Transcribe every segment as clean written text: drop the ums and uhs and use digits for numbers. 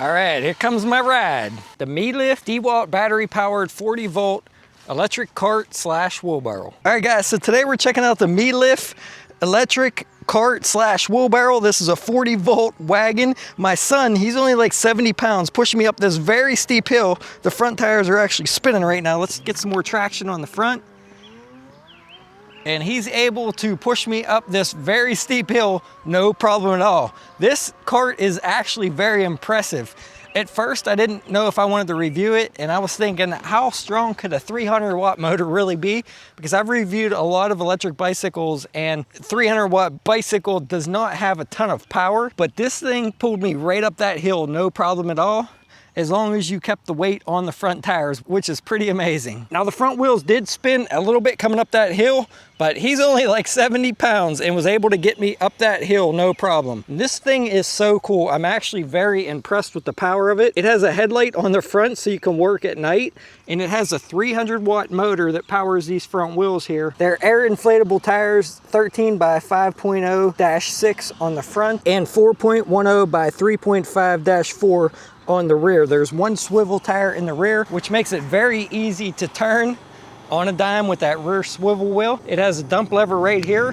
All right, here comes my ride. The Mellif DeWalt battery powered 40 volt electric cart slash wheelbarrow. All right guys, so today we're checking out the Mellif electric cart slash wheelbarrow. This is a 40 volt wagon. My son, he's only like 70 pounds, pushing me up this very steep hill. The front tires are actually spinning right now. Let's get some more traction on the front. And he's able to push me up this very steep hill, no problem at all. This cart is actually very impressive. At first, I didn't know if I wanted to review it, and I was thinking, how strong could a 300 watt motor really be? Because I've reviewed a lot of electric bicycles, and 300 watt bicycle does not have a ton of power, but this thing pulled me right up that hill, no problem at all, as long as you kept the weight on the front tires, which is pretty amazing. Now the front wheels did spin a little bit coming up that hill, but he's only like 70 pounds and was able to get me up that hill, no problem. This thing is so cool. I'm actually very impressed with the power of it. It has a headlight on the front so you can work at night, and it has a 300 watt motor that powers these front wheels here. They're air inflatable tires, 13 by 5.0-6 on the front and 4.10 by 3.5-4 on the rear. There's one swivel tire in the rear, which makes it very easy to turn on a dime with that rear swivel wheel. It has a dump lever right here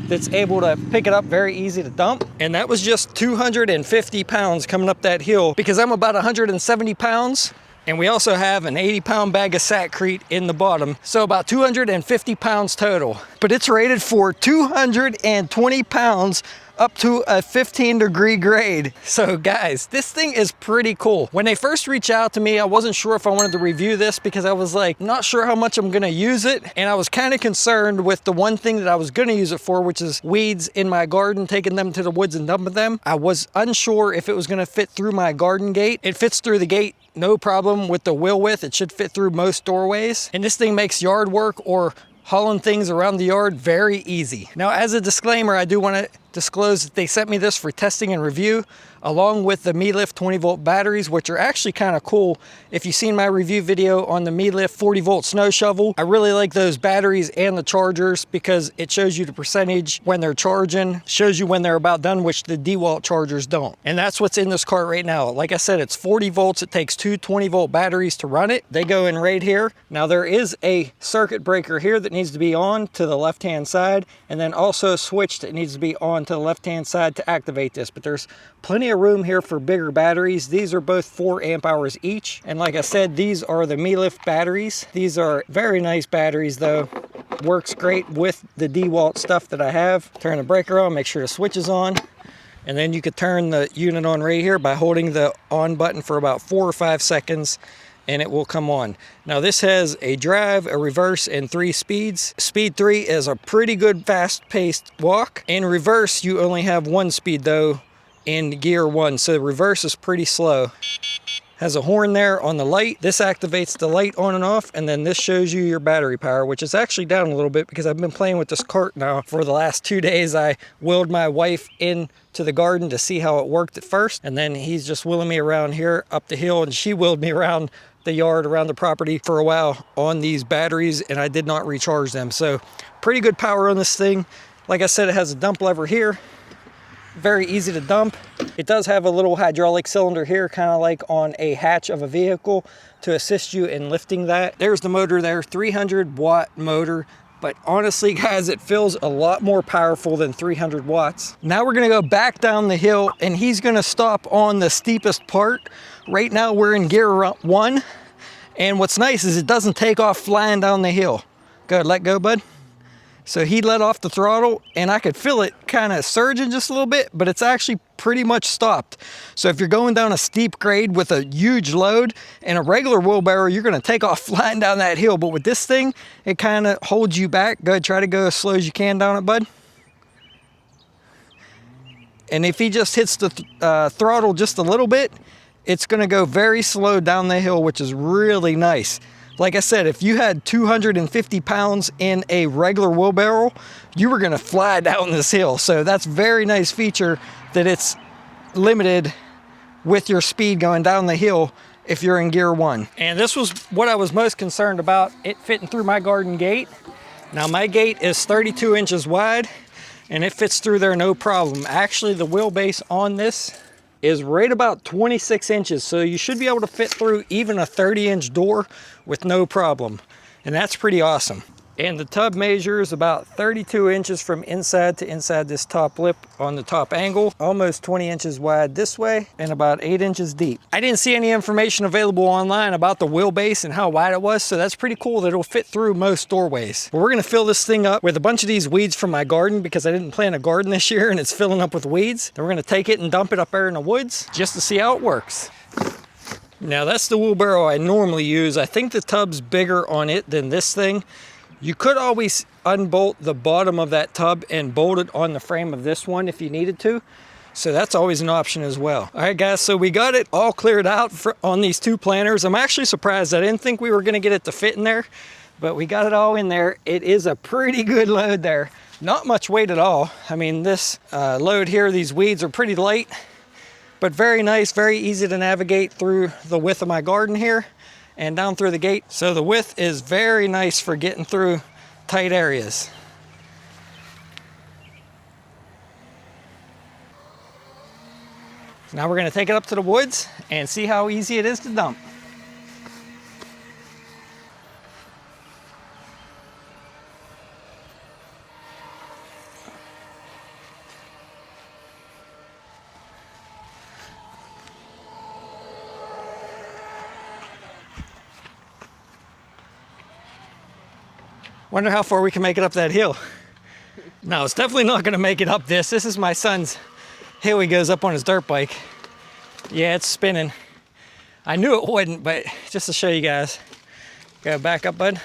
that's able to pick it up, very easy to dump. And that was just 250 pounds coming up that hill, because I'm about 170 pounds. And we also have an 80-pound bag of Sackcrete in the bottom. So about 250 pounds total. But it's rated for 220 pounds up to a 15-degree grade. So guys, this thing is pretty cool. When they first reached out to me, I wasn't sure if I wanted to review this because I was like, not sure how much I'm gonna use it. And I was kind of concerned with the one thing that I was gonna use it for, which is weeds in my garden, taking them to the woods and dumping them. I was unsure if it was gonna fit through my garden gate. It fits through the gate, no problem with the wheel width. It should fit through most doorways. And this thing makes yard work or hauling things around the yard very easy. Now, as a disclaimer, I do want to disclose that they sent me this for testing and review, along with the Mellif 20 volt batteries, which are actually kind of cool. If you've seen my review video on the Mellif 40 volt snow shovel, I really like those batteries and the chargers because it shows you the percentage when they're charging, shows you when they're about done, which the DeWalt chargers don't. And that's what's in this cart right now. Like I said, it's 40 volts. It takes two 20 volt batteries to run it. They go in right here. Now there is a circuit breaker here that needs to be on to the left hand side, and then also a switch that needs to be on to the left hand side to activate this. But there's plenty of room here for bigger batteries. These are both 4 amp hours each, and like I said, these are the Mellif batteries. These are very nice batteries though. Works great with the DeWalt stuff that I have. Turn the breaker on, make sure the switch is on, and then you could turn the unit on right here by holding the on button for about 4 or 5 seconds, and it will come on. Now this has a drive, a reverse, and 3 speeds. Speed 3 is a pretty good fast-paced walk. In reverse, you only have 1 speed though in gear 1, so the reverse is pretty slow. Has a horn there on the light. This activates the light on and off, and then this shows you your battery power, which is actually down a little bit because I've been playing with this cart now for the last 2 days. I wheeled my wife into the garden to see how it worked at first, and then he's just wheeling me around here up the hill, and she wheeled me around the yard, around the property for a while on these batteries, and I did not recharge them. So pretty good power on this thing. Like I said, it has a dump lever here. Very easy to dump. It does have a little hydraulic cylinder here, kind of like on a hatch of a vehicle, to assist you in lifting that. There's the motor there, 300 watt motor. But honestly, guys, it feels a lot more powerful than 300 watts. Now we're gonna go back down the hill, and he's gonna stop on the steepest part. Right now we're in gear 1. And what's nice is it doesn't take off flying down the hill. Go ahead, let go, bud. So he let off the throttle, and I could feel it kind of surging just a little bit, but it's actually pretty much stopped. So if you're going down a steep grade with a huge load and a regular wheelbarrow, you're gonna take off flying down that hill. But with this thing, it kind of holds you back. Go ahead, try to go as slow as you can down it, bud. And if he just hits the throttle just a little bit, it's gonna go very slow down the hill, which is really nice. Like I said, if you had 250 pounds in a regular wheelbarrow, you were gonna fly down this hill. So that's a very nice feature that it's limited with your speed going down the hill if you're in gear 1. And this was what I was most concerned about, it fitting through my garden gate. Now my gate is 32 inches wide and it fits through there no problem. Actually, the wheelbase on this is right about 26 inches. So you should be able to fit through even a 30-inch door with no problem. And that's pretty awesome. And the tub measures about 32 inches from inside to inside this top lip on the top angle, almost 20 inches wide this way, and about 8 inches deep. I didn't see any information available online about the wheelbase and how wide it was, so that's pretty cool that it'll fit through most doorways. But we're gonna fill this thing up with a bunch of these weeds from my garden because I didn't plant a garden this year and it's filling up with weeds. Then we're gonna take it and dump it up there in the woods just to see how it works. Now that's the wheelbarrow I normally use. I think the tub's bigger on it than this thing. You could always unbolt the bottom of that tub and bolt it on the frame of this one if you needed to. So that's always an option as well. All right, guys, so we got it all cleared out on these two planters. I'm actually surprised. I didn't think we were gonna get it to fit in there, but we got it all in there. It is a pretty good load there. Not much weight at all. I mean, this load here, these weeds are pretty light, but very nice, very easy to navigate through the width of my garden here and down through the gate. So the width is very nice for getting through tight areas. Now we're gonna take it up to the woods and see how easy it is to dump. Wonder how far we can make it up that hill. No, it's definitely not gonna make it up this. This is my son's hill he goes up on his dirt bike. Yeah, it's spinning. I knew it wouldn't, but just to show you guys. Go back up, bud.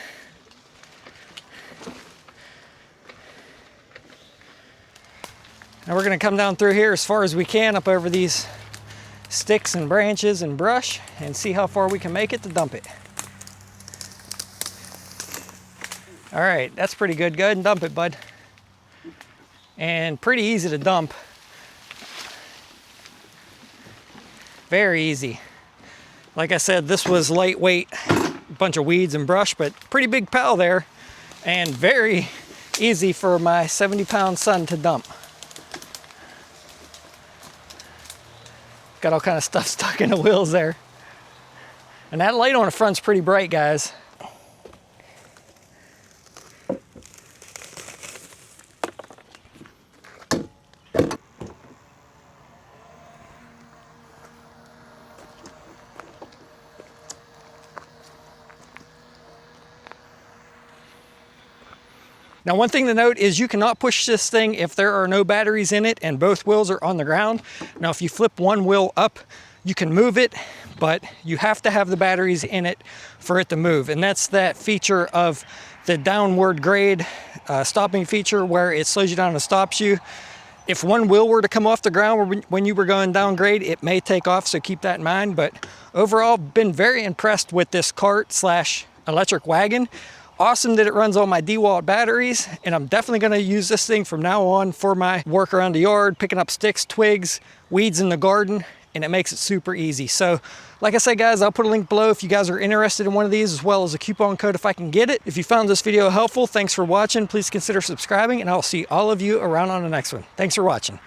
Now we're gonna come down through here as far as we can up over these sticks and branches and brush and see how far we can make it to dump it. All right, that's pretty good. Go ahead and dump it, bud. And pretty easy to dump. Very easy. Like I said, this was lightweight, bunch of weeds and brush, but pretty big pile there, and very easy for my 70-pound son to dump. Got all kind of stuff stuck in the wheels there. And that light on the front's pretty bright, guys. Now, one thing to note is you cannot push this thing if there are no batteries in it and both wheels are on the ground. Now, if you flip one wheel up, you can move it, but you have to have the batteries in it for it to move. And that's that feature of the downward grade stopping feature where it slows you down and stops you. If one wheel were to come off the ground when you were going down grade, it may take off, so keep that in mind. But overall, been very impressed with this cart slash electric wagon. Awesome that it runs on my DeWalt batteries, and I'm definitely gonna use this thing from now on for my work around the yard, picking up sticks, twigs, weeds in the garden, and it makes it super easy. So, like I said, guys, I'll put a link below if you guys are interested in one of these, as well as a coupon code if I can get it. If you found this video helpful, thanks for watching. Please consider subscribing, and I'll see all of you around on the next one. Thanks for watching.